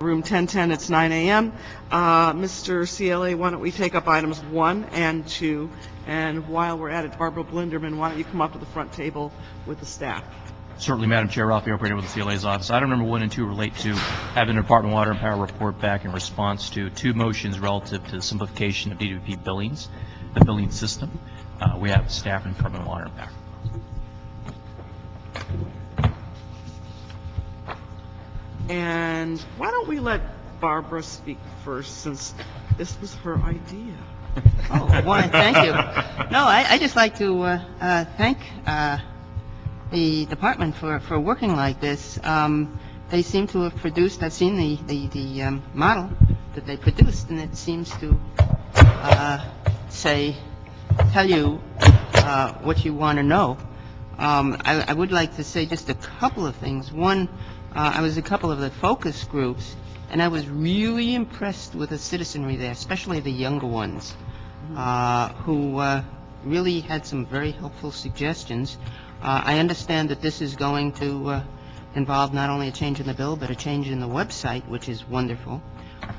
Room 1010, it's 9 a.m. Mr. CLA, why don't we take up items 1 and 2, and while we're at it, Barbara Blinderman, why don't you come up to the front table with the staff? Certainly, Madam Chair. Ralph, the operator with the CLA's office. Item number 1 and 2 relate to having the Department of Water and Power report back in response to 2 motions relative to the simplification of DWP billings, the billing system. We have staff from the Department of Water and Power. And why don't we let Barbara speak first, since this was her idea? Oh, why, thank you. No, I just like to thank the department for working like this. They seem to have produced, I've seen the model that they produced, and it seems to tell you what you want to know. I would like to say just a couple of things. One, I was a couple of the focus groups, and I was really impressed with the citizenry there, especially the younger ones, who really had some very helpful suggestions. I understand that this is going to involve not only a change in the bill, but a change in the website, which is wonderful.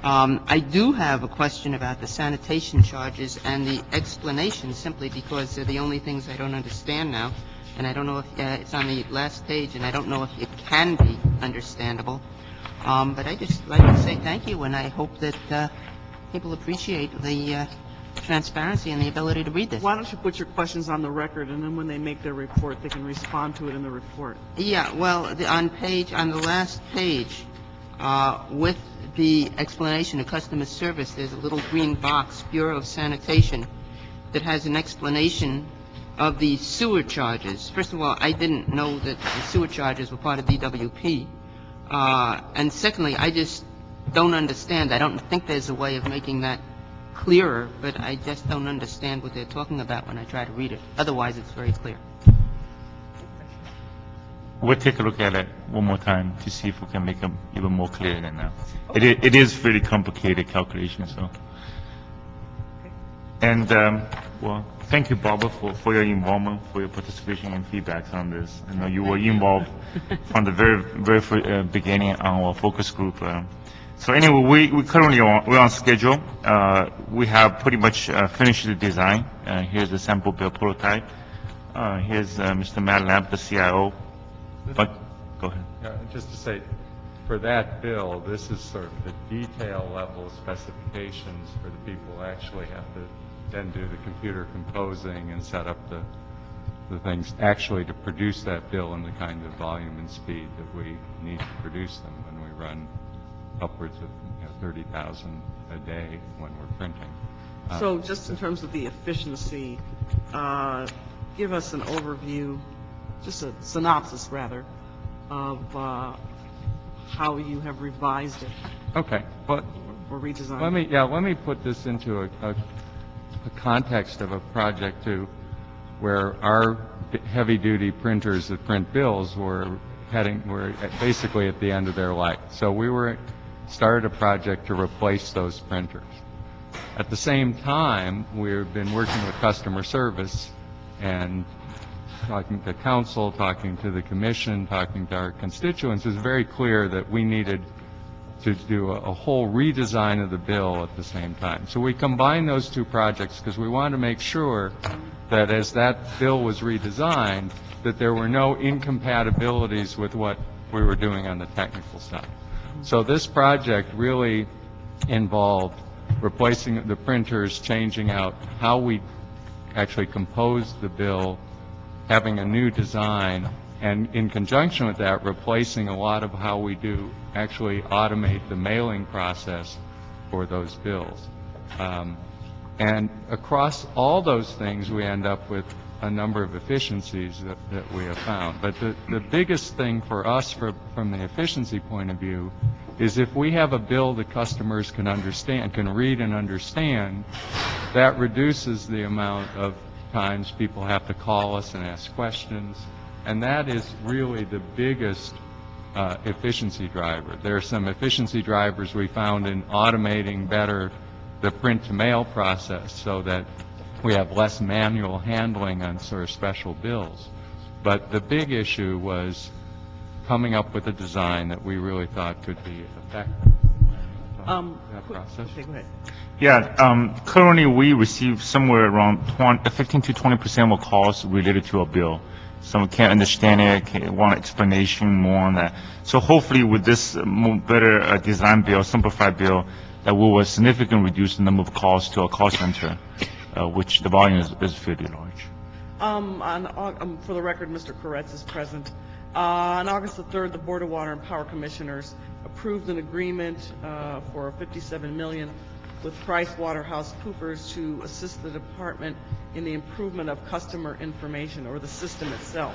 I do have a question about the sanitation charges and the explanation, simply because they're the only things I don't understand now. And I don't know if it's on the last page, and I don't know if it can be understandable. But I just like to say thank you, and I hope that people appreciate the transparency and the ability to read this. Why don't you put your questions on the record, and then when they make their report, they can respond to it in the report. Yeah, well, on the last page, with the explanation of customer service, there's a little green box, Bureau of Sanitation, that has an explanation of the sewer charges. First of all, I didn't know that the sewer charges were part of DWP. And secondly, I just don't understand. I don't think there's a way of making that clearer, but I just don't understand what they're talking about when I try to read it. Otherwise, it's very clear. We'll take a look at it one more time to see if we can make them even more clear than now. It is really complicated calculation, so. And, well, thank you, Barbara, for your involvement, for your participation and feedbacks on this. I know you were involved from the very beginning on our focus group. So anyway, we currently we're on schedule. We have pretty much finished the design. Here's the sample bill prototype. Here's Mr. Matt Lamp, the CIO. But go ahead. Yeah, just to say, for that bill, this is sort of the detail level specifications for the people who actually have to then do the computer composing and set up the things actually to produce that bill in the kind of volume and speed that we need to produce them when we run upwards of 30,000 a day when we're printing. So just in terms of the efficiency, give us an overview, just a synopsis rather, of how you have revised it. Okay. Well, or redesigned. Let me put this into a context of a project where our heavy-duty printers that print bills were basically at the end of their life. So we started a project to replace those printers. At the same time, we've been working with customer service and talking to council, talking to the commission, talking to our constituents. It was very clear that we needed to do a whole redesign of the bill at the same time. So we combined those 2 projects because we wanted to make sure that as that bill was redesigned, that there were no incompatibilities with what we were doing on the technical side. So this project really involved replacing the printers, changing out how we actually composed the bill, having a new design, and in conjunction with that, replacing a lot of how we do actually automate the mailing process for those bills. And across all those things, we end up with a number of efficiencies that we have found. But the biggest thing for us from the efficiency point of view is if we have a bill that customers can understand, can read and understand, that reduces the amount of times people have to call us and ask questions. And that is really the biggest efficiency driver. There are some efficiency drivers we found in automating better the print-to-mail process so that we have less manual handling on sort of special bills. But the big issue was coming up with a design that we really thought could be effective. that process. Okay, go ahead. Yeah, currently we receive somewhere around 15 to 20% of calls related to a bill. Some can't understand it, want explanation more on that. So hopefully with this better design bill, simplified bill, that we will significantly reduce the number of calls to our call center, which the volume is fairly large. For the record, Mr. Koretz is present. On August the 3rd, the Board of Water and Power Commissioners approved an agreement for $57 million with PricewaterhouseCoopers to assist the department in the improvement of customer information, or the system itself.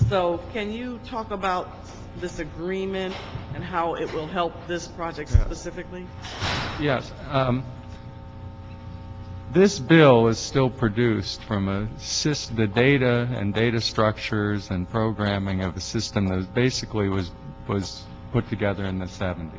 So can you talk about this agreement and how it will help this project specifically? Yes. This bill is still produced from the data and data structures and programming of a system that basically was put together in the 70s.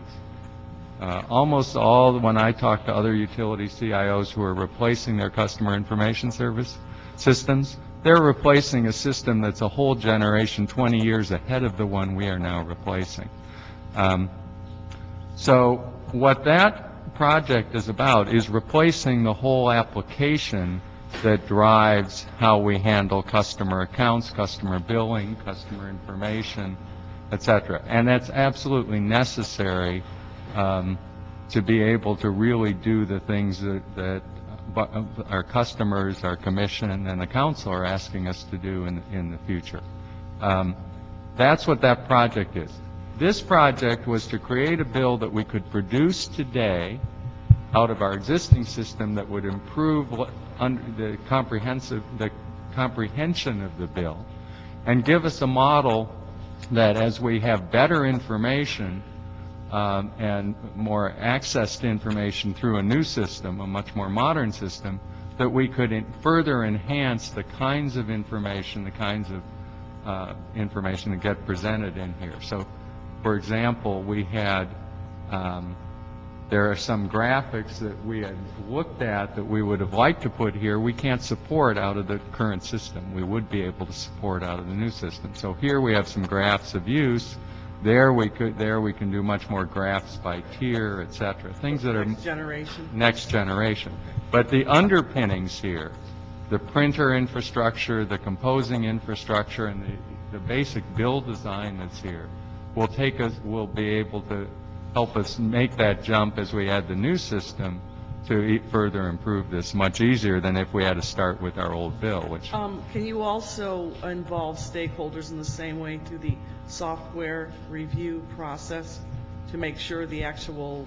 Almost all, when I talk to other utility CIOs who are replacing their customer information service systems, they're replacing a system that's a whole generation, 20 years ahead of the one we are now replacing. So what that project is about is replacing the whole application that drives how we handle customer accounts, customer billing, customer information, etc. And that's absolutely necessary to be able to really do the things that our customers, our commission, and the council are asking us to do in the future. That's what that project is. This project was to create a bill that we could produce today out of our existing system that would improve the comprehension of the bill, and give us a model that, as we have better information and more access to information through a new system, a much more modern system, that we could further enhance the kinds of information, that get presented in here. So, for example, we had, there are some graphics that we had looked at that we would have liked to put here. We can't support out of the current system. We would be able to support out of the new system. So here we have some graphs of use. There we can do much more graphs by tier, etc. Things that are next generation. But the underpinnings here, the printer infrastructure, the composing infrastructure, and the basic bill design that's here, will be able to help us make that jump as we add the new system to further improve this much easier than if we had to start with our old bill. Which can you also involve stakeholders in the same way through the software review process to make sure the actual,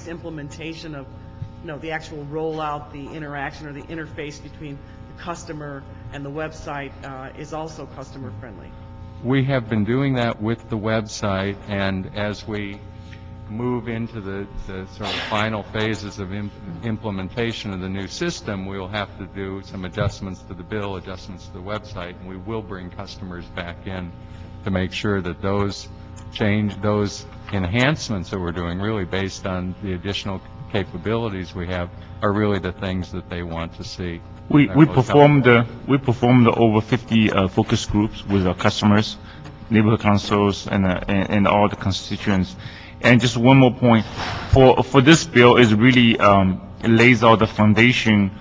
implementation of, the actual rollout, the interaction or the interface between the customer and the website is also customer friendly? We have been doing that with the website, and as we move into the sort of final phases of implementation of the new system, we will have to do some adjustments to the bill, adjustments to the website, and we will bring customers back in to make sure that those enhancements that we're doing, really based on the additional capabilities we have, are really the things that they want to see. We performed over 50 focus groups with our customers, neighborhood councils, and all the constituents. And just one more point, for this bill is really lays out the foundation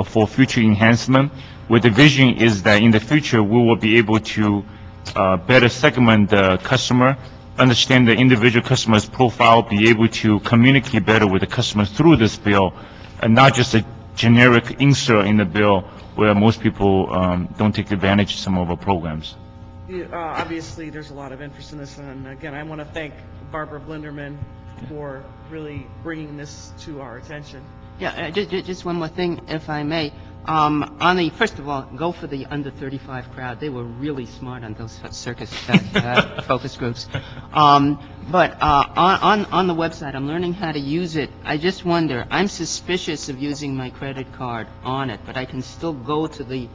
for future enhancement, where the vision is that in the future we will be able to better segment the customer, understand the individual customer's profile, be able to communicate better with the customers through this bill, and not just a generic insert in the bill where most people don't take advantage of some of our programs. Obviously, there's a lot of interest in this, and again, I want to thank Barbara Blinderman for really bringing this to our attention. Yeah, just one more thing, if I may. First of all, go for the under 35 crowd. They were really smart on those circus focus groups. But on the website, I'm learning how to use it. I just wonder, I'm suspicious of using my credit card on it, but I can still go to the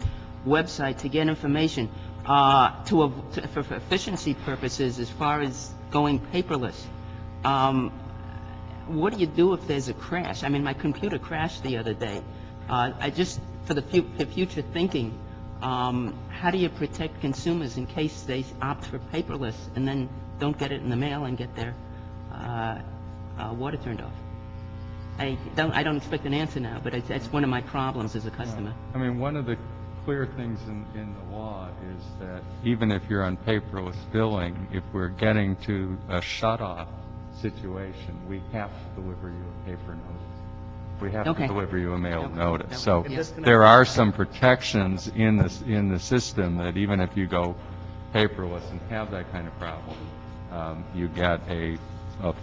website to get information. For efficiency purposes, as far as going paperless, what do you do if there's a crash? I mean, my computer crashed the other day. For the future thinking, how do you protect consumers in case they opt for paperless and then don't get it in the mail and get their water turned off? I don't expect an answer now, but it's one of my problems as a customer. I mean, one of the clear things in the law is that even if you're on paperless billing, if we're getting to a shut-off situation, we have to deliver you a paper notice. We have Okay. to deliver you a mailed Okay. notice. Yeah. So Yeah. there are some protections in the system that even if you go paperless and have that kind of problem, you get a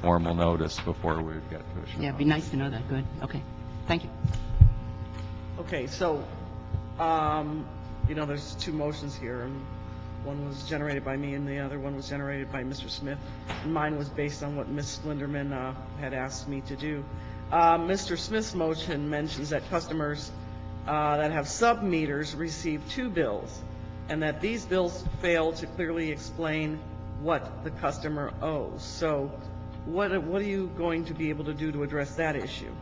formal notice before we would get to a shut-off. Yeah, it'd be nice to know that. Good. Okay. Thank you. Okay, so, there's two motions here, and one was generated by me and the other one was generated by Mr. Smith. And mine was based on what Ms. Linderman had asked me to do. Mr. Smith's motion mentions that customers that have sub-meters receive two bills, and that these bills fail to clearly explain what the customer owes. So what are you going to be able to do to address that issue?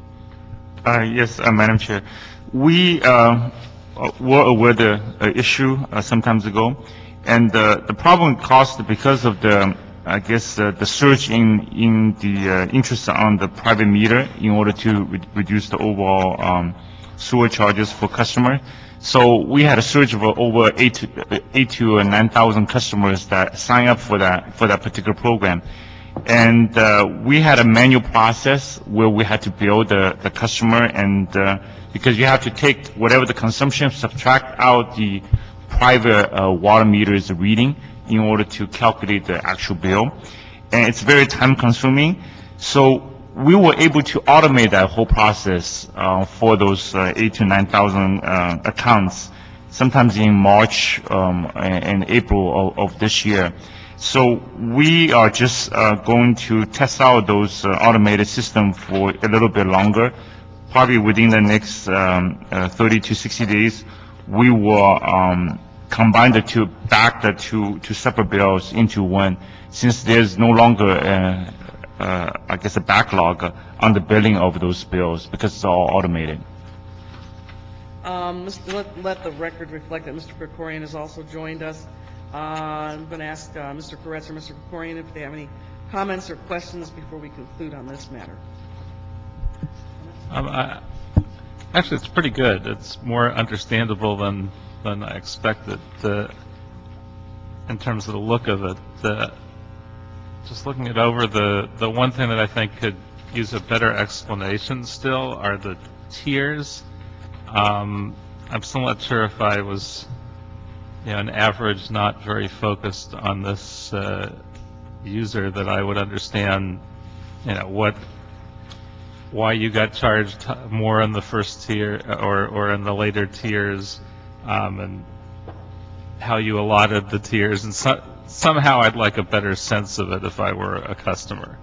Yes, Madam Chair. We were aware of the issue some time ago, and the problem caused because of the surge in the interest on the private meter in order to reduce the overall sewer charges for customer. So we had a surge of over 8 to 9,000 customers that signed up for that particular program. And we had a manual process where we had to bill the customer, and because you have to take whatever the consumption, subtract out the private water meters reading in order to calculate the actual bill. And it's very time consuming. So we were able to automate that whole process for those 8 to 9,000 accounts, sometimes in March and April of this year. So we are just going to test out those automated systems for a little bit longer. Probably within the next 30 to 60 days, we will combine the two, back the two separate bills into one, since there's no longer, a backlog on the billing of those bills because it's all automated. Let the record reflect that Mr. Krikorian has also joined us. I'm going to ask Mr. Koretz or Mr. Krikorian if they have any comments or questions before we conclude on this matter. Actually, it's pretty good. It's more understandable than I expected in terms of the look of it. Just looking it over, the one thing that I think could use a better explanation still are the tiers. I'm still not sure if I was, an average, not very focused on this user, that I would understand, why you got charged more in the first tier or in the later tiers, and how you allotted the tiers, and somehow I'd like a better sense of it if I were a customer.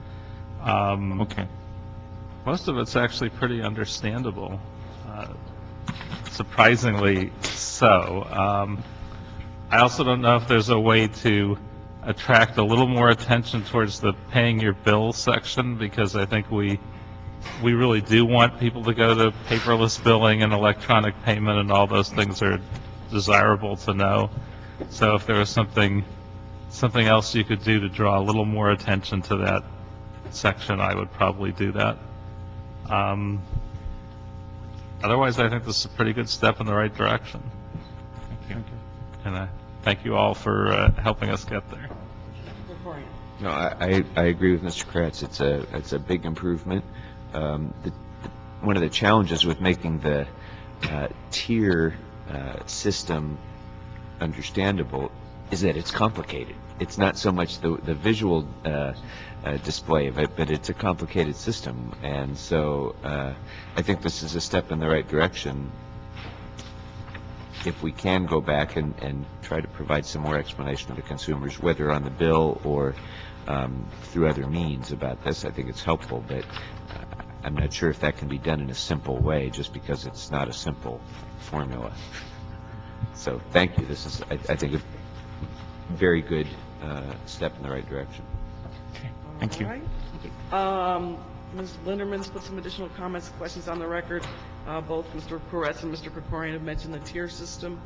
Okay. Most of it's actually pretty understandable, surprisingly so. I also don't know if there's a way to attract a little more attention towards the paying your bill section, because I think we really do want people to go to paperless billing and electronic payment, and all those things are desirable to know. So if there was something else you could do to draw a little more attention to that section, I would probably do that. Otherwise, I think this is a pretty good step in the right direction. Thank you. And I thank you all for helping us get there. Krikorian. No, I agree with Mr. Kratz. It's a big improvement. One of the challenges with making the tier system understandable is that it's complicated. It's not so much the visual display of it, but it's a complicated system. And so I think this is a step in the right direction. If we can go back and try to provide some more explanation to consumers, whether on the bill or through other means about this, I think it's helpful. But I'm not sure if that can be done in a simple way, just because it's not a simple formula. So thank you. This is, I think, a very good step in the right direction. Thank you. All right. Ms. Linderman's put some additional comments and questions on the record. Both Mr. Koretz and Mr. Krikorian have mentioned the tier system.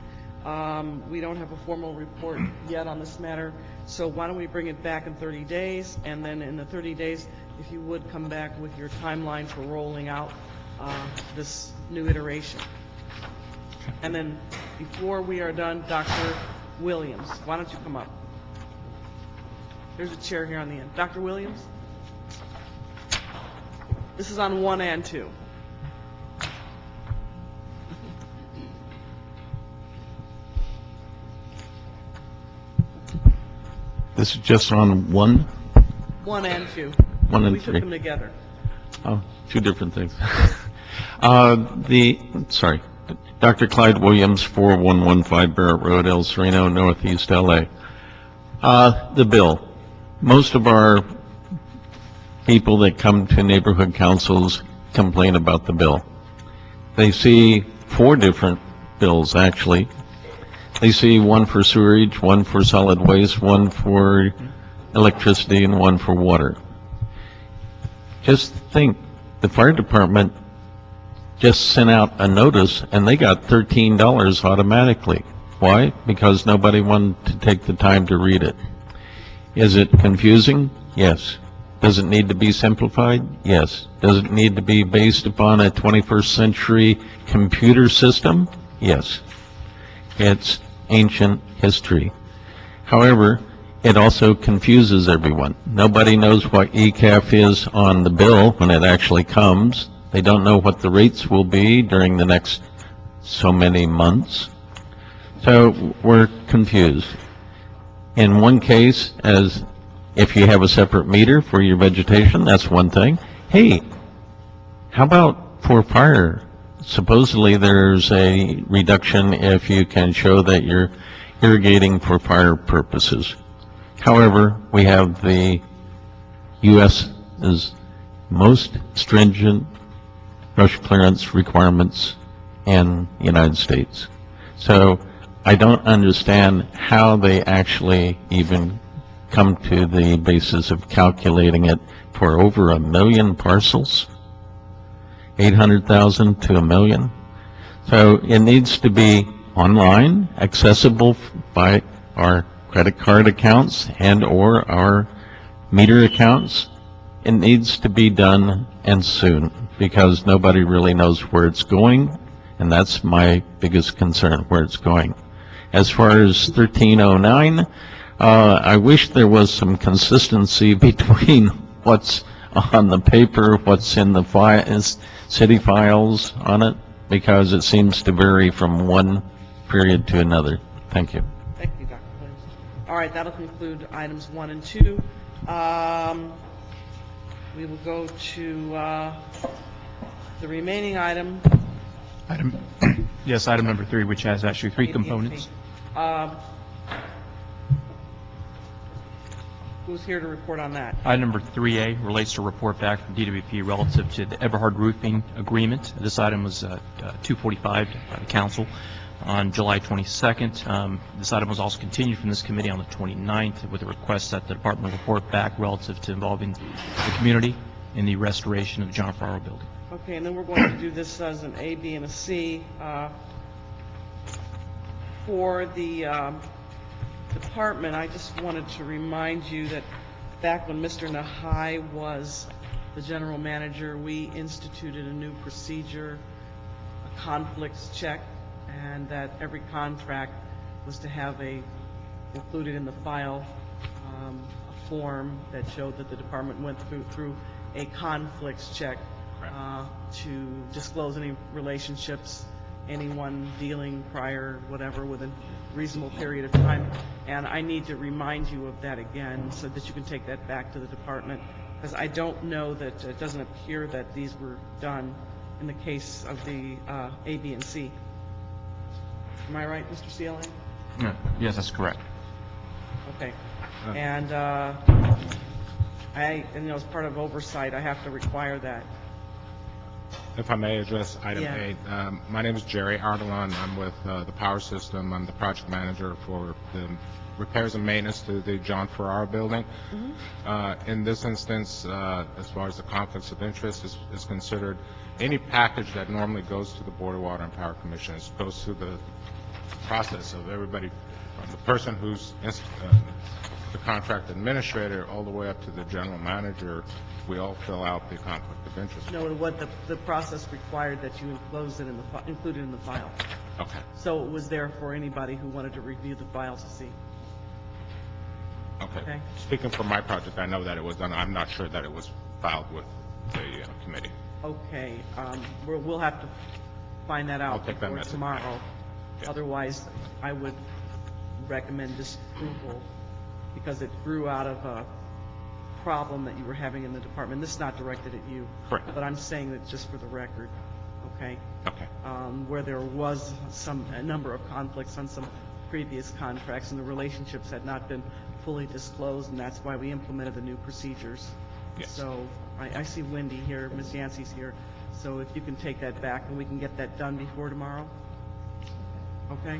We don't have a formal report yet on this matter, so why don't we bring it back in 30 days, and then in the 30 days, if you would come back with your timeline for rolling out this new iteration. And then, before we are done, Dr. Williams, why don't you come up? There's a chair here on the end. Dr. Williams? This is on 1 and 2. This is just on 1? 1 and 2. 1 and We took 3. them together. Oh, two different things. Sorry, Dr. Clyde Williams, 4115 Barrett Road, El Sereno, Northeast LA. The bill. Most of our people that come to neighborhood councils complain about the bill. They see 4 different bills, actually. They see one for sewerage, one for solid waste, one for electricity, and one for water. Just think, the fire department just sent out a notice, and they got $13 automatically. Why? Because nobody wanted to take the time to read it. Is it confusing? Yes. Does it need to be simplified? Yes. Does it need to be based upon a 21st century computer system? Yes. It's ancient history. However, it also confuses everyone. Nobody knows what ECAF is on the bill when it actually comes. They don't know what the rates will be during the next so many months. So we're confused. In one case, as if you have a separate meter for your vegetation, that's one thing. Hey, how about for fire? Supposedly there's a reduction if you can show that you're irrigating for fire purposes. However, we have the U.S.'s most stringent brush clearance requirements in the United States. So I don't understand how they actually even come to the basis of calculating it for over 1 million parcels, 800,000 to 1 million. So it needs to be online, accessible by our credit card accounts and or our meter accounts. It needs to be done, and soon, because nobody really knows where it's going, and that's my biggest concern, where it's going. As far as 1309, I wish there was some consistency between what's on the paper, what's in the city files on it, because it seems to vary from one period to another. Thank you. Thank you, Dr. Williams. All right, that'll conclude items 1 and 2. We will go to the remaining item. Yes, item number 3, which has actually 3 components. Who's here to report on that? Item number 3A relates to a report back from DWP relative to the Everhard Roofing Agreement. This item was 245 by the council on July 22nd. This item was also continued from this committee on the 29th with a request that the department report back relative to involving the community in the restoration of the John Farrow building. Okay, and then we're going to do this as an A, B, and a C. For the department, I just wanted to remind you that back when Mr. Nahai was the general manager, we instituted a new procedure, a conflicts check, and that every contract was to have included in the file a form that showed that the department went through a conflicts check to disclose any relationships, anyone dealing prior, whatever, within a reasonable period of time. And I need to remind you of that again so that you can take that back to the department, because I don't know that it doesn't appear that these were done in the case of the A, B, and C. Am I right, Mr. CLA? Yeah. Yes, that's correct. Okay. And as part of oversight, I have to require that. If I may address item Yeah. 8. My name is Jerry Ardelon. I'm with the Power System. I'm the project manager for the repairs and maintenance to the John Farrar building. In this instance, as far as the conflicts of interest is considered, any package that normally goes to the Board of Water and Power Commission goes to the process of everybody, from the person who's the contract administrator all the way up to the general manager. We all fill out the conflict of interest. No, what the process required that you included in the file. Okay. So it was there for anybody who wanted to review the file to see. Okay. Okay. Speaking for my project, I know that it was done. I'm not sure that it was filed with the committee. Okay, we'll have to find that I'll out take that before message. tomorrow. Yeah. Otherwise, I would recommend disapproval because it grew out of a problem that you were having in the department. This is not directed at you. Correct. But I'm saying that just for the record, okay? Okay. Where there was a number of conflicts on some previous contracts and the relationships had not been fully disclosed, and that's why we implemented the new procedures. Yes. So I see Wendy here, Ms. Yancey's here, so if you can take that back and we can get that done before tomorrow, okay?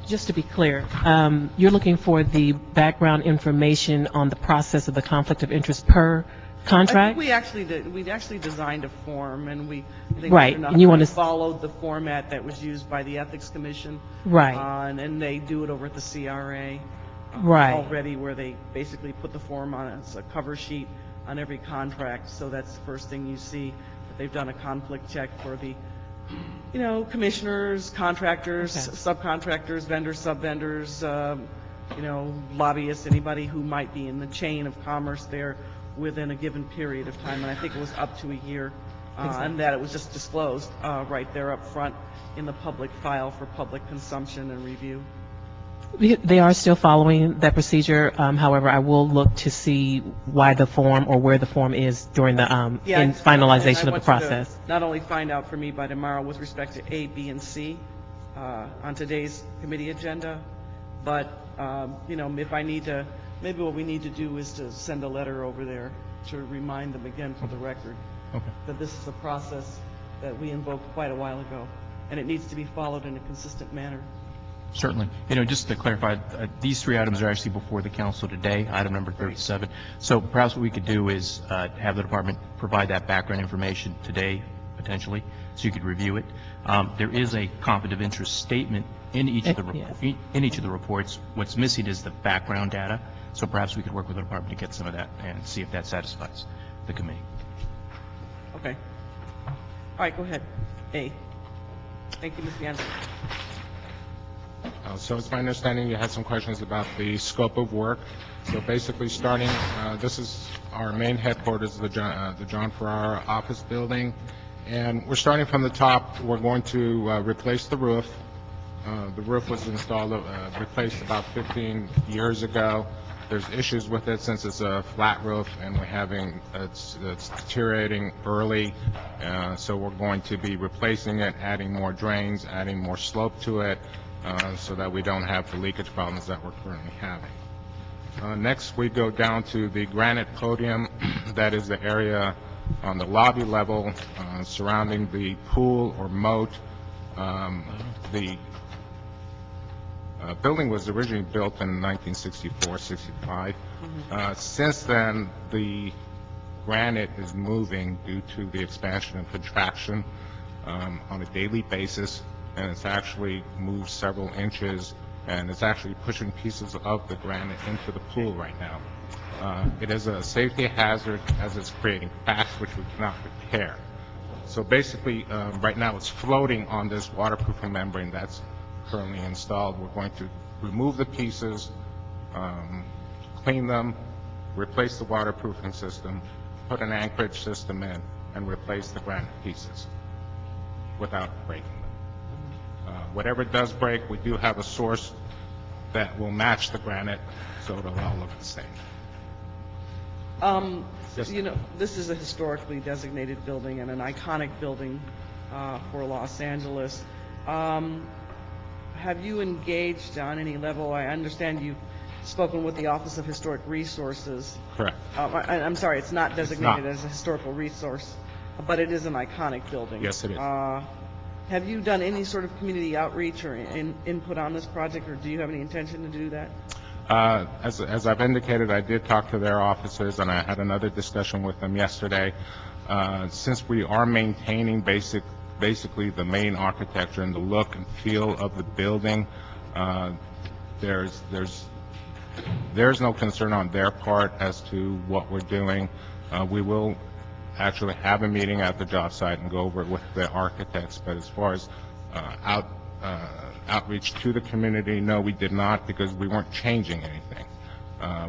Just to be clear, you're looking for the background information on the process of the conflict of interest per I contract? think we actually did. We actually designed a form, and I think Right, Mr. and you wanna Nussbaum followed the format that was used by the Ethics Commission. Right. And they do it over at the CRA. Right. Already, where they basically put the form on as a cover sheet on every contract. So that's the first thing you see, that they've done a conflict check for the, commissioners, contractors, Okay. subcontractors, vendors, sub-vendors, lobbyists, anybody who might be in the chain of commerce there within a given period of time, and I think it was up to a year, and that it was just disclosed right there up front in the public file for public consumption and review. They are still following that procedure. However, I will look to see why the form or where the form is during the in finalization of the process. Not only find out for me by tomorrow with respect to A, B, and C on today's committee agenda, but if I need to, maybe what we need to do is to send a letter over there to remind them again for the record that this is a process that we invoked quite a while ago, and it needs to be followed in a consistent manner. Certainly. Just to clarify, these three items are actually before the council today, item number 37. So perhaps what we could do is have the department provide that background information today, potentially, so you could review it. There is a conflict of interest statement in each of the Yes. in each of the reports. What's missing is the background data. So perhaps we could work with the department to get some of that and see if that satisfies the committee. Okay. All right, go ahead. A. Thank you, Ms. Yancey. So it's my understanding you had some questions about the scope of work. So basically starting, this is our main headquarters, the John Ferrara office building. And we're starting from the top. We're going to replace the roof. The roof was replaced about 15 years ago. There's issues with it since it's a flat roof and it's deteriorating early. So we're going to be replacing it, adding more drains, adding more slope to it, so that we don't have the leakage problems that we're currently having. Next, we go down to the Granite Podium. That is the area on the lobby level surrounding the pool or moat. The building was originally built in 1964-65. Since then, the granite is moving due to the expansion and contraction on a daily basis, and it's actually moved several inches, and it's actually pushing pieces of the granite into the pool right now. It is a safety hazard as it's creating cracks which we cannot repair. So basically, right now it's floating on this waterproofing membrane that's currently installed. We're going to remove the pieces, clean them, replace the waterproofing system, put an anchorage system in, and replace the granite pieces without breaking them. Whatever does break, we do have a source that will match the granite, so it'll all look the same. Yes. This is a historically designated building and an iconic building for Los Angeles. Have you engaged on any level? I understand you've spoken with the Office of Historic Resources. Correct. I'm sorry, it's not designated not. as a historical resource, but it is an iconic building. Yes, it is. Have you done any sort of community outreach or input on this project, or do you have any intention to do that? As I've indicated, I did talk to their officers, and I had another discussion with them yesterday. Since we are maintaining basically the main architecture and the look and feel of the building, there's no concern on their part as to what we're doing. We will actually have a meeting at the job site and go over it with the architects, but as far as outreach to the community, no, we did not, because we weren't changing anything.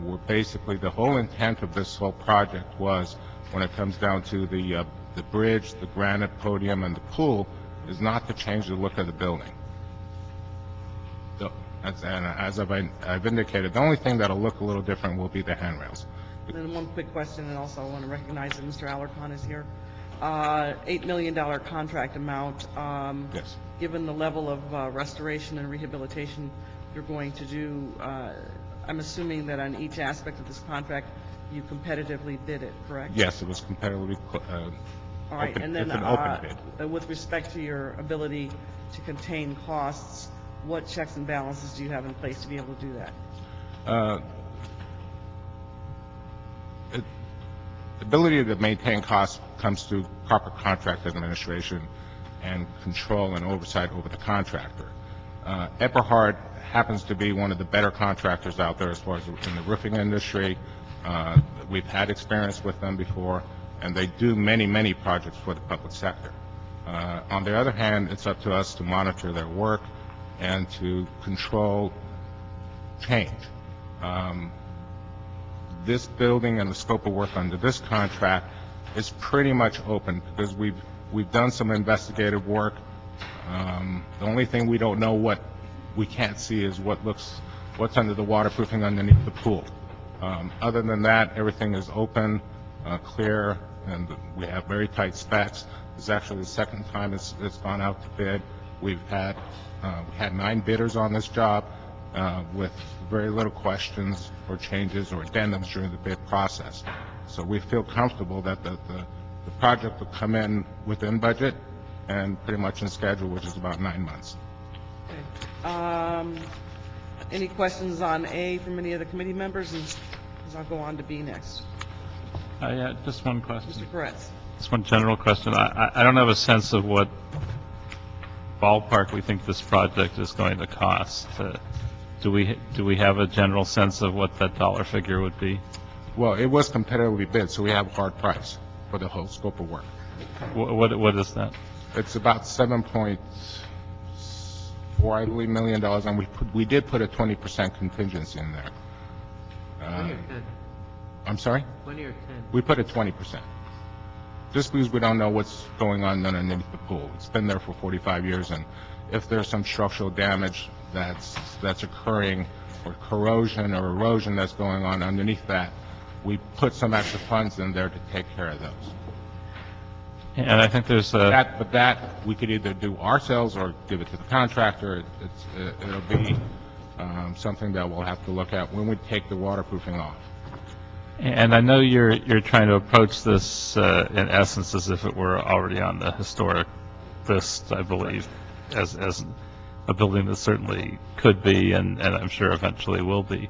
We're basically, the whole intent of this whole project was, when it comes down to the bridge, the granite podium, and the pool, is not to change the look of the building. And as I've indicated, the only thing that'll look a little different will be the handrails. And then one quick question, and also I want to recognize that Mr. Alarcon is here. $8 million contract amount. Yes. Given the level of restoration and rehabilitation you're going to do, I'm assuming that on each aspect of this contract, you competitively bid it, correct? Yes, it was competitively All right, open, and then it's an open bid. with respect to your ability to contain costs, what checks and balances do you have in place to be able to do that? The ability to maintain costs comes through proper contract administration and control and oversight over the contractor. Eberhard happens to be one of the better contractors out there as far as in the roofing industry. We've had experience with them before, and they do many, many projects for the public sector. On the other hand, it's up to us to monitor their work and to control change. This building and the scope of work under this contract is pretty much open, because we've done some investigative work. The only thing we don't know, what we can't see, is what's under the waterproofing underneath the pool. Other than that, everything is open, clear, and we have very tight specs. It's actually the second time it's gone out to bid. We had 9 bidders on this job, with very little questions or changes or addendums during the bid process. So we feel comfortable that the project will come in within budget and pretty much in schedule, which is about 9 months. Okay. Any questions on A from any of the committee members? And I'll go on to B next. Yeah, just one question. Mr. Koretz. Just one general question. I don't have a sense of what ballpark we think this project is going to cost. Do we have a general sense of what that dollar figure would be? Well, it was competitively bid, so we have a hard price for the whole scope of work. What is that? It's about $7.4, I believe, million, and we did put a 20% contingency in there. 20 or 10? I'm sorry? 20 or 10? We put a 20%. Just because we don't know what's going on underneath the pool. It's been there for 45 years, and if there's some structural damage that's occurring, or corrosion or erosion that's going on underneath that, we put some extra funds in there to take care of those. And I think there's But that we could either do ourselves or give it to the contractor. It'll be something that we'll have to look at when we take the waterproofing off. And I know you're trying to approach this in essence as if it were already on the historic list, I believe, as a building that certainly could be, and I'm sure eventually will be.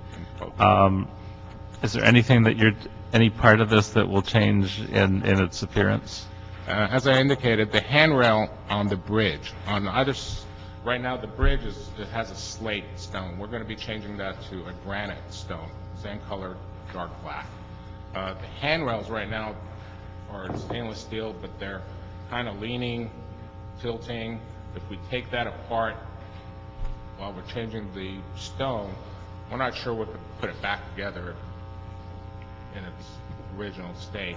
Is there anything that any part of this that will change in its appearance? As I indicated, the handrail on the bridge, right now the bridge it has a slate stone. We're going to be changing that to a granite stone, same color, dark black. The handrails right now are stainless steel, but they're kind of leaning, tilting. If we take that apart while we're changing the stone, we're not sure we could put it back together in its original state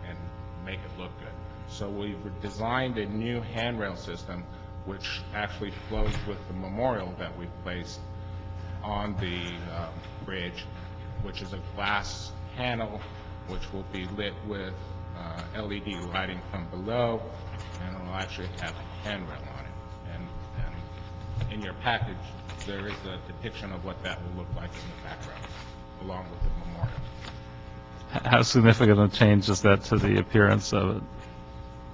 and make it look good. So we've designed a new handrail system which actually flows with the memorial that we placed on the bridge, which is a glass panel which will be lit with LED lighting from below, and it will actually have a handrail on it. And in your package, there is a depiction of what that will look like in the background, along with the memorial. How significant a change is that to the appearance of it?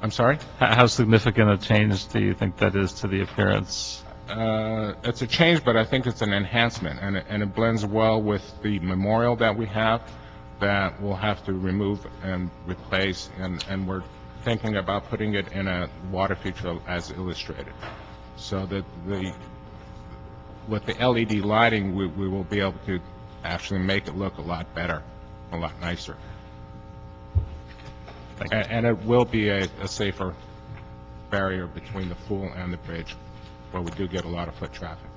I'm sorry? How significant a change do you think that is to the appearance? It's a change, but I think it's an enhancement, and it blends well with the memorial that we have that we'll have to remove and replace, and we're thinking about putting it in a water feature as illustrated. So that with the LED lighting, we will be able to actually make it look a lot better, a lot nicer. And it will be a safer barrier between the pool and the bridge, where we do get a lot of foot traffic.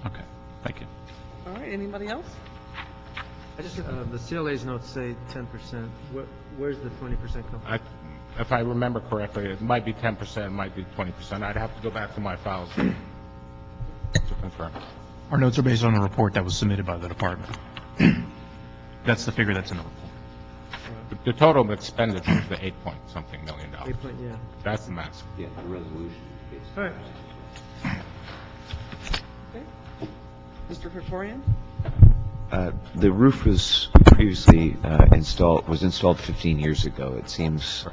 Okay, thank you. All right, anybody else? I just, the CLA's notes say 10%. Where's the 20% come from? If I remember correctly, it might be 10%, it might be 20%. I'd have to go back to my files to confirm. Our notes are based on a report that was submitted by the department. That's the figure that's in the report. The total expenditure is the $8-point-something million. Yeah. That's the max. Yeah, the resolution. All right. Okay. Mr. Krikorian? The roof was previously installed 15 years ago. It seems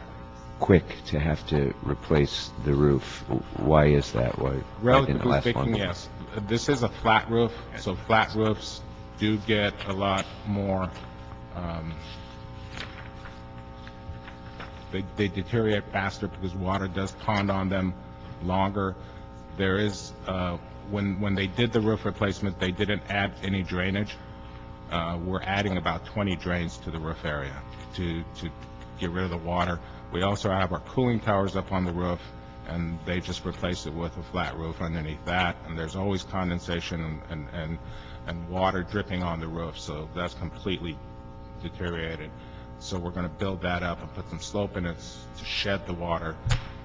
quick to have to replace the roof. Why is that? Why didn't it Relatively last speaking, longer? yes. This is a flat roof, so flat roofs do get a lot more, they deteriorate faster because water does pond on them longer. There is, when they did the roof replacement, they didn't add any drainage. We're adding about 20 drains to the roof area to get rid of the water. We also have our cooling towers up on the roof, and they just replaced it with a flat roof underneath that, and there's always condensation and water dripping on the roof, so that's completely deteriorated. So we're going to build that up and put some slope in it to shed the water,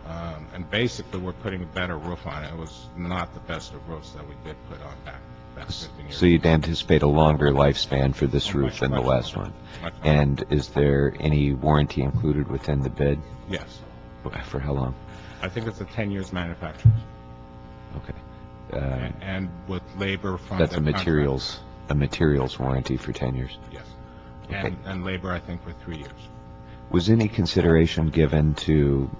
and basically we're putting a better roof on it. It was not the best of roofs that we did put on back 15 years So you'd anticipate a longer lifespan for this roof than the last one? Much longer. And is there any warranty included within the bid? Yes. For how long? I think it's a 10 years manufacturing. Okay. And with labor from That's the a materials warranty for 10 years? contract. Yes. Okay. And labor, I think, for 3 years. Was any consideration given to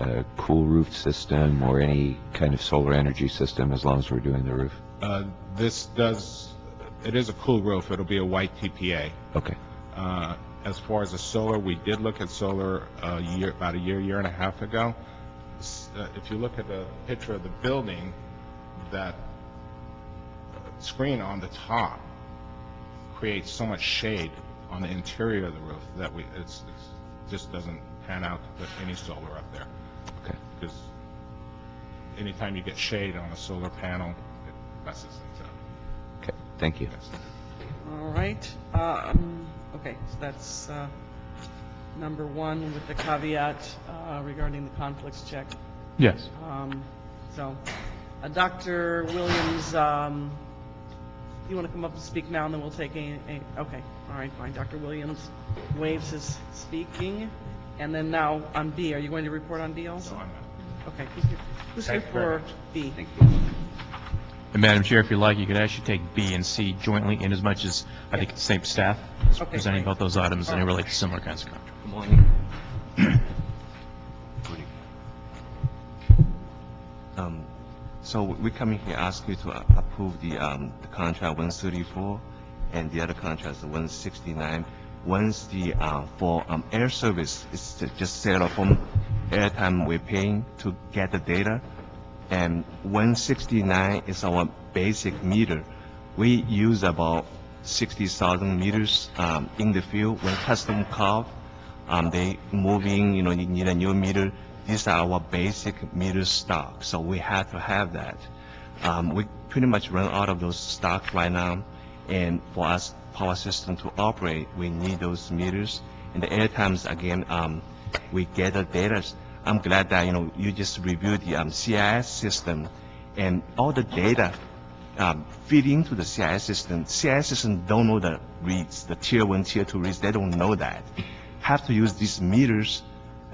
a cool roof system or any kind of solar energy system as long as we're doing the roof? It is a cool roof. It'll be a white TPA. Okay. As far as the solar, we did look at solar about a year and a half ago. If you look at the picture of the building, that screen on the top creates so much shade on the interior of the roof that it just doesn't pan out to put any solar up there. Okay. Because anytime you get shade on a solar panel, it messes things up. Okay. Thank you. Yes. All right. Okay, so that's number one with the caveat regarding the conflicts check. Yes. So, Dr. Williams, you want to come up and speak now, and then we'll take okay, all right, fine. Dr. Williams waives his speaking, and then now on B, are you going to report on B also? So I'm not. Okay, who's here Thank you very for much. B? Thank you. And Madam Chair, if you like, you could actually take B and C jointly, in as much as I think the same staff is Okay, presenting great. both those items, and they relate to similar kinds of contracts. Good morning. So we come in here ask you to approve the contract 134 and the other contract is 169. Once the for air service is just telephone airtime we're paying to get the data, and 169 is our basic meter. We use about 60,000 meters in the field. When custom call, they moving, you need a new meter. These are our basic meter stock, so we have to have that. We pretty much run out of those stock right now, and for us power system to operate, we need those meters. And the air times again, we get the data. I'm glad that you just reviewed the CIS system, and all the data feed into the CIS system. CIS system don't know the reads, the tier 1, tier 2 reads. They don't know that. Have to use these meters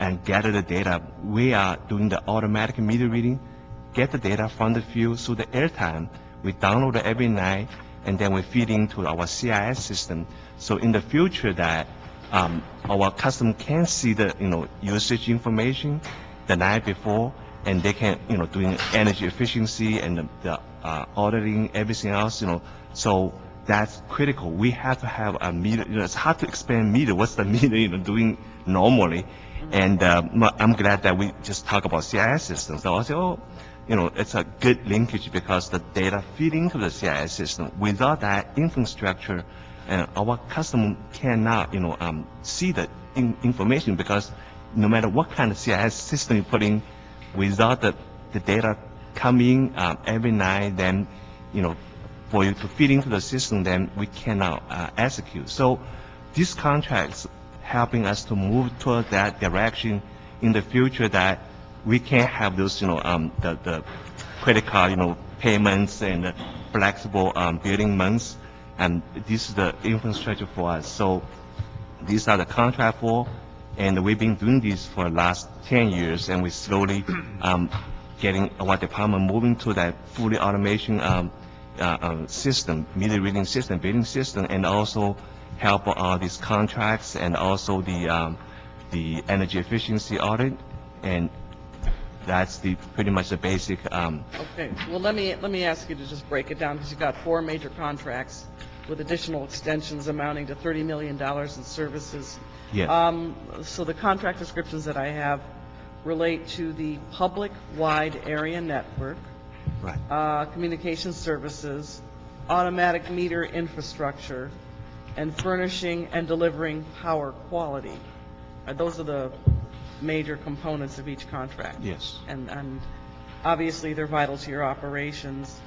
and gather the data. We are doing the automatic meter reading, get the data from the field, so the airtime, we download it every night, and then we feed into our CIS system. So in the future that our customer can see the usage information the night before, and they can, doing energy efficiency and the auditing, everything else, so that's critical. We have to have a meter. It's hard to explain meter. What's the meter, doing normally? And I'm glad that we just talk about CIS systems. So I say, it's a good linkage because the data feed into the CIS system. Without that infrastructure, our customer cannot, see the information, because no matter what kind of CIS system you put in, without the data coming every night, then, for you to feed into the system, then we cannot execute. So these contracts helping us to move toward that direction in the future, that we can have those, the credit card, payments and flexible billing months, and this is the infrastructure for us. So these are the contract for, and we've been doing this for the last 10 years, and we slowly getting our department moving to that fully automation system, meter reading system, billing system, and also help these contracts and also the energy efficiency audit, and that's pretty much the basic. Okay. Well, let me ask you to just break it down, because you've got 4 major contracts with additional extensions amounting to $30 million in services. Yes. So the contract descriptions that I have relate to the public wide area network, Right. Communication services, automatic meter infrastructure, and furnishing and delivering power quality. Those are the major components of each contract. Yes. And obviously they're vital to your operations.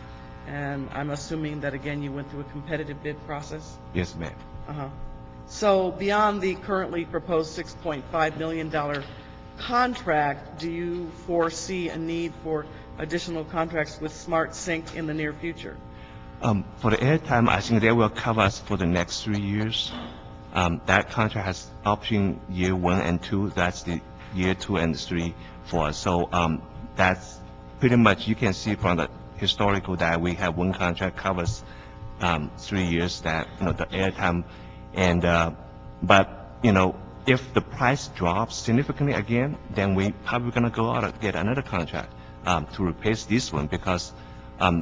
And I'm assuming that, again, you went through a competitive bid process? Yes, ma'am. Uh-huh. So beyond the currently proposed $6.5 million contract, do you foresee a need for additional contracts with Smart Sync in the near future? For the airtime, I think they will cover us for the next 3 years. That contract has option year 1 and 2. That's the year 2 and 3 for us. So that's pretty much, you can see from the historical that we have one contract covers 3 years, that the airtime, and but if the price drops significantly again, then we probably gonna go out and get another contract to replace this one, because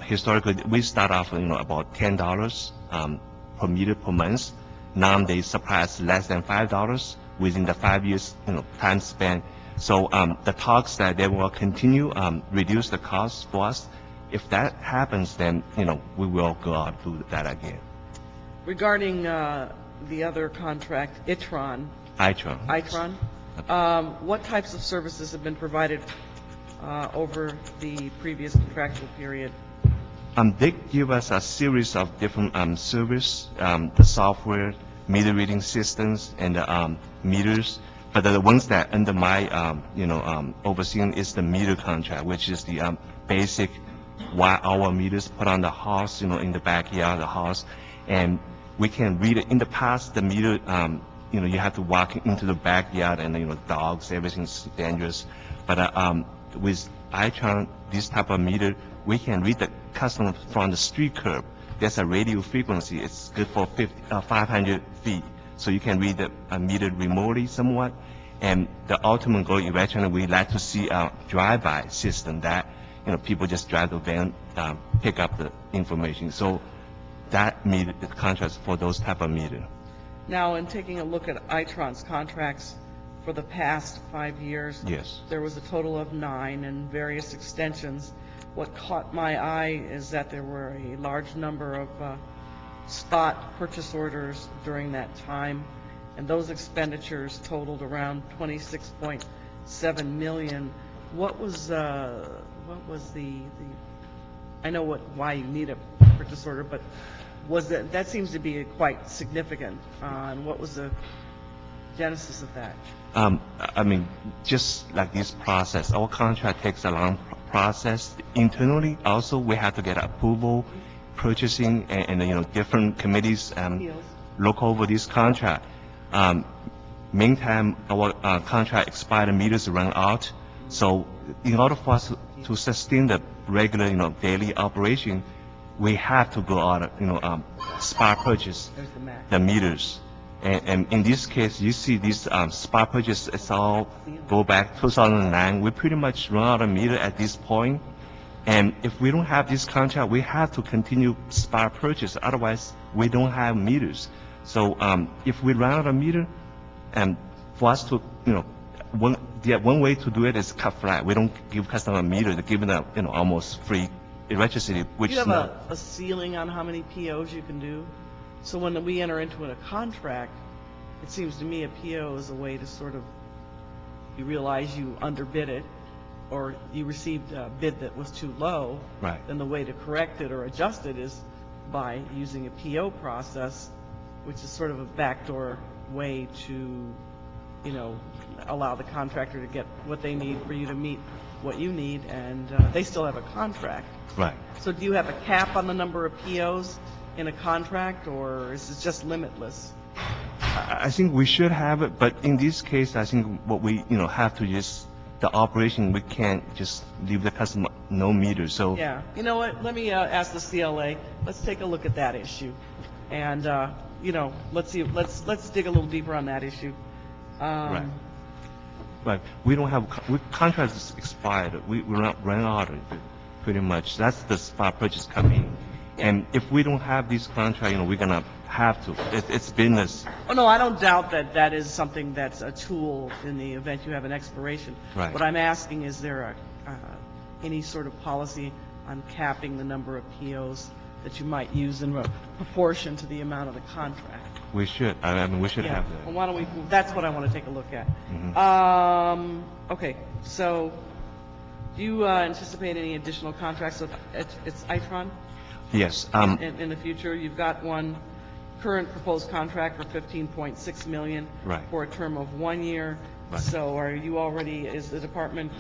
historically we start off about $10 per meter per month. Now they supply us less than $5 within the 5 years time span. So the talks that they will continue reduce the cost for us. If that happens, then we will go out and do that again. Regarding the other contract, ITRON, what types of services have been provided over the previous contractual period? They give us a series of different service, the software, meter reading systems, and meters. But the ones that under my overseeing is the meter contract, which is the basic watt-hour meters put on the house, in the backyard of the house, and we can read it. In the past, the meter, you have to walk into the backyard, and dogs, everything's dangerous. But with iTron, this type of meter, we can read the customer from the street curb. There's a radio frequency. It's good for 500 feet, so you can read the meter remotely somewhat. And the ultimate goal, eventually, we like to see a drive-by system that people just drive the van, pick up the information. So that meter, the contracts for those type of meter. Now, in taking a look at ITRON's contracts for the past 5 years, Yes. there was a total of 9 and various extensions. What caught my eye is that there were a large number of spot purchase orders during that time, and those expenditures totaled around $26.7 million. What was the I know why you need a purchase order, but that seems to be quite significant. And what was the genesis of that? I mean, just like this process, our contract takes a long process. Internally, also, we have to get approval, purchasing, and different committees look over this contract. Meantime, our contract expired, the meters run out. So in order for us to sustain the regular, daily operation, we have to go out, spot purchase the meters. And in this case, you see this spot purchase, it's all go back 2009. We pretty much run out of meter at this point. And if we don't have this contract, we have to continue spot purchase. Otherwise, we don't have meters. So if we run out of meter, and for us to, one way to do it is cut flat. We don't give customer a meter. They give them, almost free electricity, which Do you is have not. a ceiling on how many POs you can do? So when we enter into a contract, it seems to me a PO is a way to sort of, you realize you underbid it, or you received a bid that was too low. Right. Then the way to correct it or adjust it is by using a PO process, which is sort of a backdoor way to, allow the contractor to get what they need for you to meet what you need, and they still have a contract. Right. So do you have a cap on the number of POs in a contract, or is it just limitless? I think we should have it, but in this case, I think what we, have to just, the operation, we can't just leave the customer no meter, so. Yeah. You know what? Let me ask the CLA. Let's take a look at that issue. And, let's see, let's dig a little deeper on that issue. Right. Right. We don't have, contract is expired. We're not running out of it, pretty much. That's the spot purchase coming. And if we don't have this contract, we're gonna have to. It's business. Oh, no, I don't doubt that that is something that's a tool in the event you have an expiration. Right. What I'm asking, is there any sort of policy on capping the number of POs that you might use in proportion to the amount of the contract? We should. I mean, we should Yeah. have that. Well, why don't we, that's what I want to take a look at. Okay, so do you anticipate any additional contracts with it's Itron? Yes. In the future? You've got one current proposed contract for $15.6 million Right. for a term of 1 year. Right. So is the department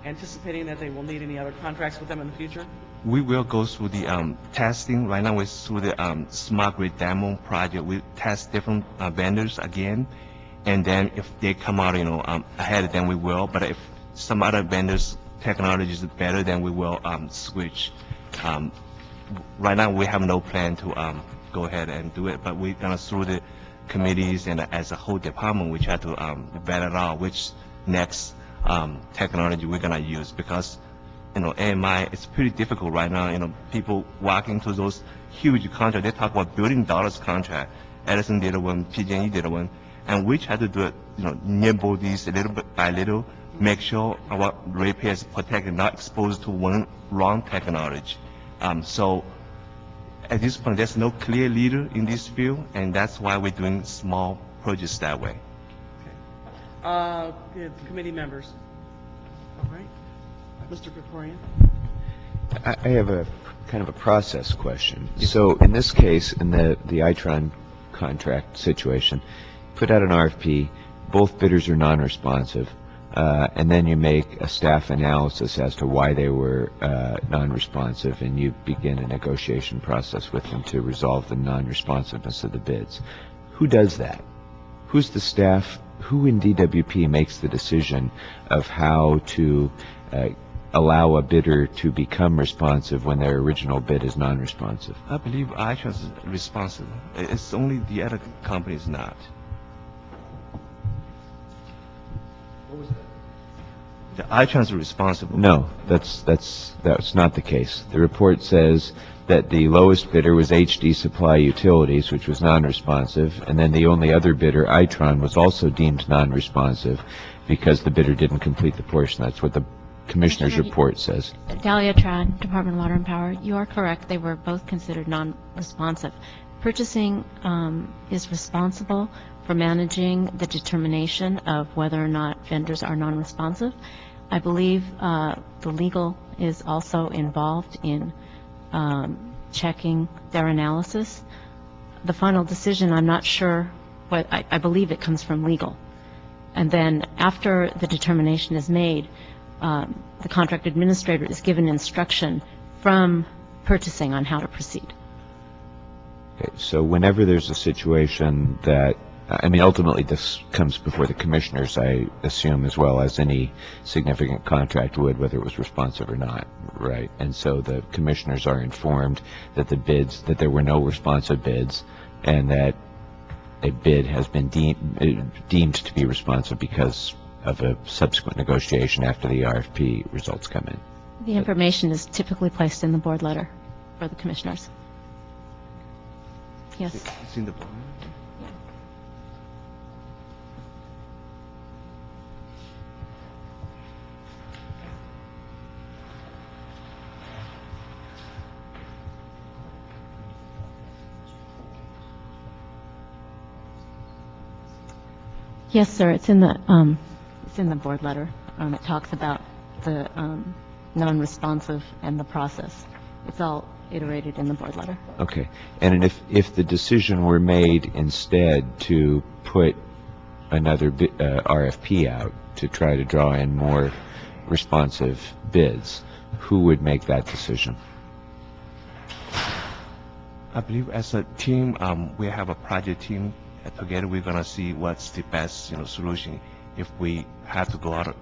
anticipating that they will need any other contracts with them in the future? We will go through the testing. Right now, we're through the smart grid demo project. We test different vendors again, and then if they come out, ahead, then we will. But if some other vendors' technology is better, then we will switch. Right now, we have no plan to go ahead and do it, but we're gonna through the committees and as a whole department, we try to vet it out which next technology we're gonna use, because AMI, it's pretty difficult right now. People walk into those huge contracts. They talk about $1 billion contract. Edison did one, PG&E did one, and we try to do it, nibble these a little bit by little, make sure our ratepayers protected, not exposed to one wrong technology. So at this point, there's no clear leader in this field, and that's why we're doing small projects that way. Committee members. All right. Mr. Krikorian? I have a kind of a process question. So in this case, in the Itron contract situation, put out an RFP, both bidders are non-responsive, and then you make a staff analysis as to why they were non-responsive, and you begin a negotiation process with them to resolve the non-responsiveness of the bids. Who does that? Who's the staff? Who in DWP makes the decision of how to allow a bidder to become responsive when their original bid is non-responsive? I believe Itron is responsible. It's only the other companies not. What was that? The Itron is responsible. No, that's not the case. The report says that the lowest bidder was HD Supply Utilities, which was non-responsive, and then the only other bidder, Itron, was also deemed non-responsive because the bidder didn't complete the portion. That's what the Commissioner's report says. Dahlia Tran, Department of Water and Power, you are correct. They were both considered non-responsive. Purchasing is responsible for managing the determination of whether or not vendors are non-responsive. I believe the legal is also involved in checking their analysis. The final decision, I'm not sure, but I believe it comes from legal. And then after the determination is made, the contract administrator is given instruction from purchasing on how to proceed. Okay, so whenever there's a situation that, ultimately this comes before the commissioners, I assume, as well as any significant contract would, whether it was responsive or not, right? And so the commissioners are informed that that there were no responsive bids, and that a bid has been deemed to be responsive because of a subsequent negotiation after the RFP results come in. The information is typically placed in the board letter for the commissioners. Yes. It's in the board. Yes, sir. It's in the board letter. It talks about the non-responsive and the process. It's all iterated in the board letter. Okay. And if the decision were made instead to put another RFP out to try to draw in more responsive bids, who would make that decision? I believe as a team, we have a project team. Together, we're going to see what's the best, solution. If we have to go out,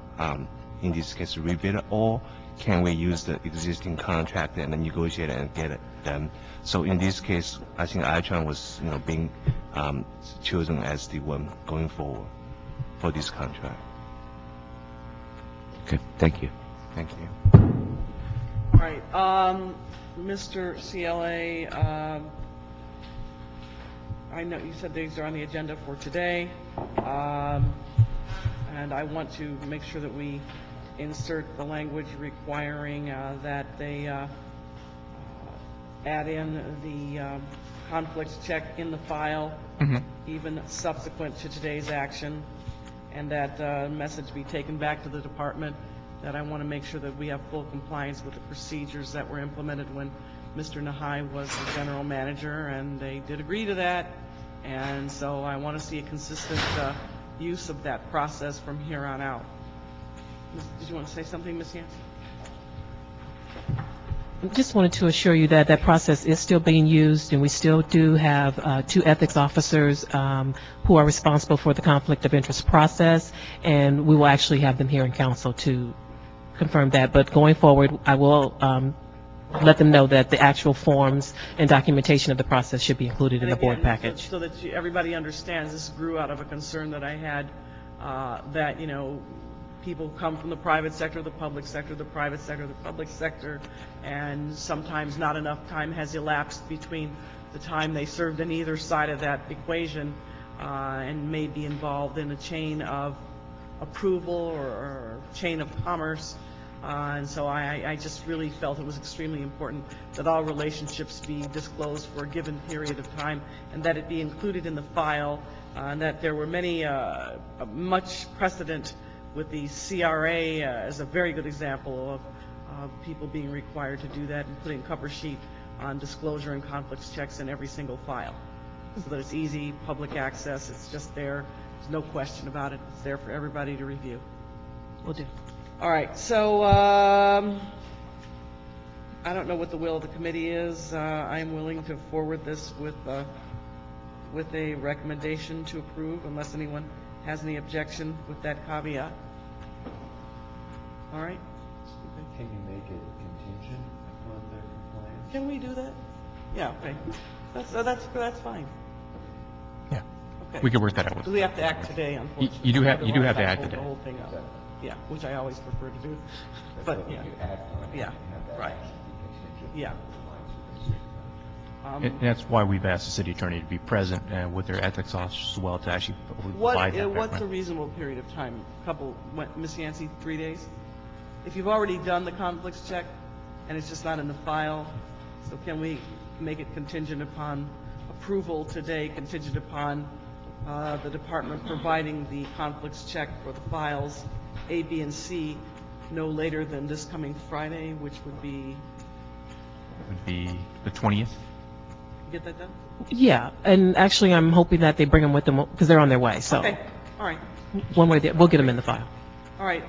in this case, rebid it, or can we use the existing contract and then negotiate it and get it done? So in this case, I think Itron was, being chosen as the one going forward for this contract. Okay. Thank you. Thank you. All right. Mr. CLA, I know you said these are on the agenda for today, and I want to make sure that we insert the language requiring that they add in the conflicts check in the file, even subsequent to today's action, and that message be taken back to the department, that I want to make sure that we have full compliance with the procedures that were implemented when Mr. Nahai was the general manager, and they did agree to that. And so I want to see a consistent use of that process from here on out. Did you want to say something, Ms. Yancey? Just wanted to assure you that that process is still being used, and we still do have 2 ethics officers who are responsible for the conflict of interest process, and we will actually have them here in council to confirm that. But going forward, I will let them know that the actual forms and documentation of the process should be included in the board package. So that everybody understands, this grew out of a concern that I had, that, people come from the private sector, the public sector, the private sector, the public sector, and sometimes not enough time has elapsed between the time they served in either side of that equation, and may be involved in a chain of approval or chain of commerce. And so I just really felt it was extremely important that all relationships be disclosed for a given period of time, and that it be included in the file, and that there were much precedent with the CRA as a very good example of people being required to do that and putting a cover sheet on disclosure and conflicts checks in every single file, so that it's easy, public access, it's just there, there's no question about it, it's there for everybody to review. Will do. All right, so I don't know what the will of the committee is. I'm willing to forward this with a recommendation to approve, unless anyone has any objection with that caveat. All right? Can you make it contingent upon their compliance? Can we do that? Yeah, okay. That's fine. Yeah. Okay. We can work that out with Do we have to act today, unfortunately? You do have to act today. The whole thing up. Yeah, which I always prefer to do. But, yeah. Yeah, right. Yeah. And that's why we've asked the city attorney to be present with their ethics officers as well to actually provide that What's a background. reasonable period of time? Ms. Yancey, 3 days? If you've already done the conflicts check and it's just not in the file, so can we make it contingent upon approval today, contingent upon the department providing the conflicts check for the files A, B, and C no later than this coming Friday, which would be, The 20th? get that done? Yeah, and actually I'm hoping that they bring them with them because they're on their way, so. Okay, all right. One way or the other, we'll get them in the file. All right,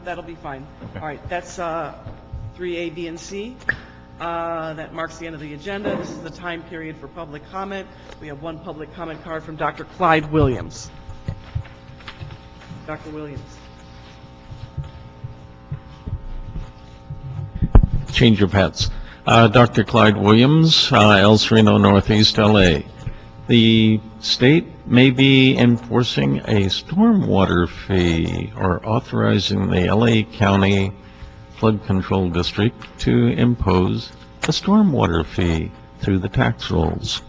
that'll be fine. Okay. All right, that's 3A, B, and C. That marks the end of the agenda. This is the time period for public comment. We have one public comment card from Dr. Clyde Williams. Dr. Williams. Change of hats. Dr. Clyde Williams, El Sereno, Northeast LA. the state may be enforcing a stormwater fee or authorizing the LA County Flood Control District to impose a stormwater fee through the tax rolls.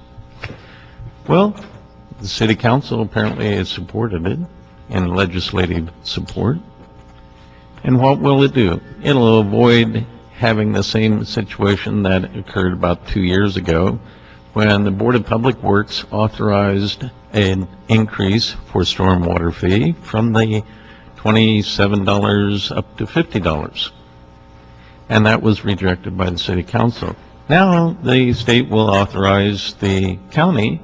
Well, the city council apparently has supported it in legislative support. And what will it do? It'll avoid having the same situation that occurred about 2 years ago when the Board of Public Works authorized an increase for stormwater fee from the $27 up to $50. And that was rejected by the city council. Now, the state will authorize the county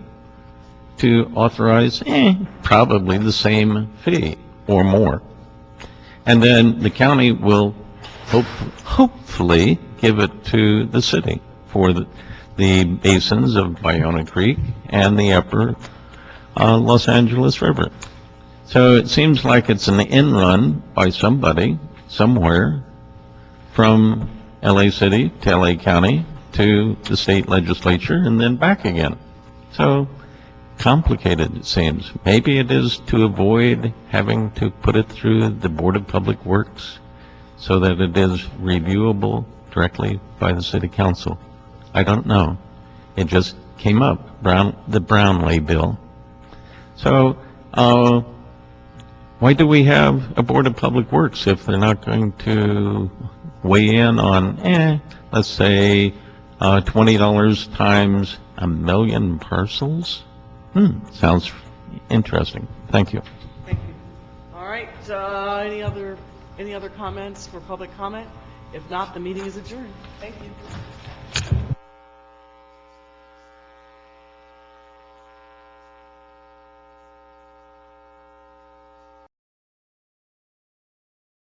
to authorize probably the same fee or more. And then the county will hopefully give it to the city for the basins of Ballona Creek and the upper Los Angeles River. So it seems like it's an in-run by somebody, somewhere, from LA City to LA County to the state legislature and then back again. So complicated, it seems. Maybe it is to avoid having to put it through the Board of Public Works so that it is reviewable directly by the city council. I don't know. It just came up, the Brownlee bill. So, why do we have a Board of Public Works if they're not going to weigh in on, let's say, $20 times 1 million parcels? Sounds interesting. Thank you. Thank you. All right, any other comments for public comment? If not, the meeting is adjourned. Thank you.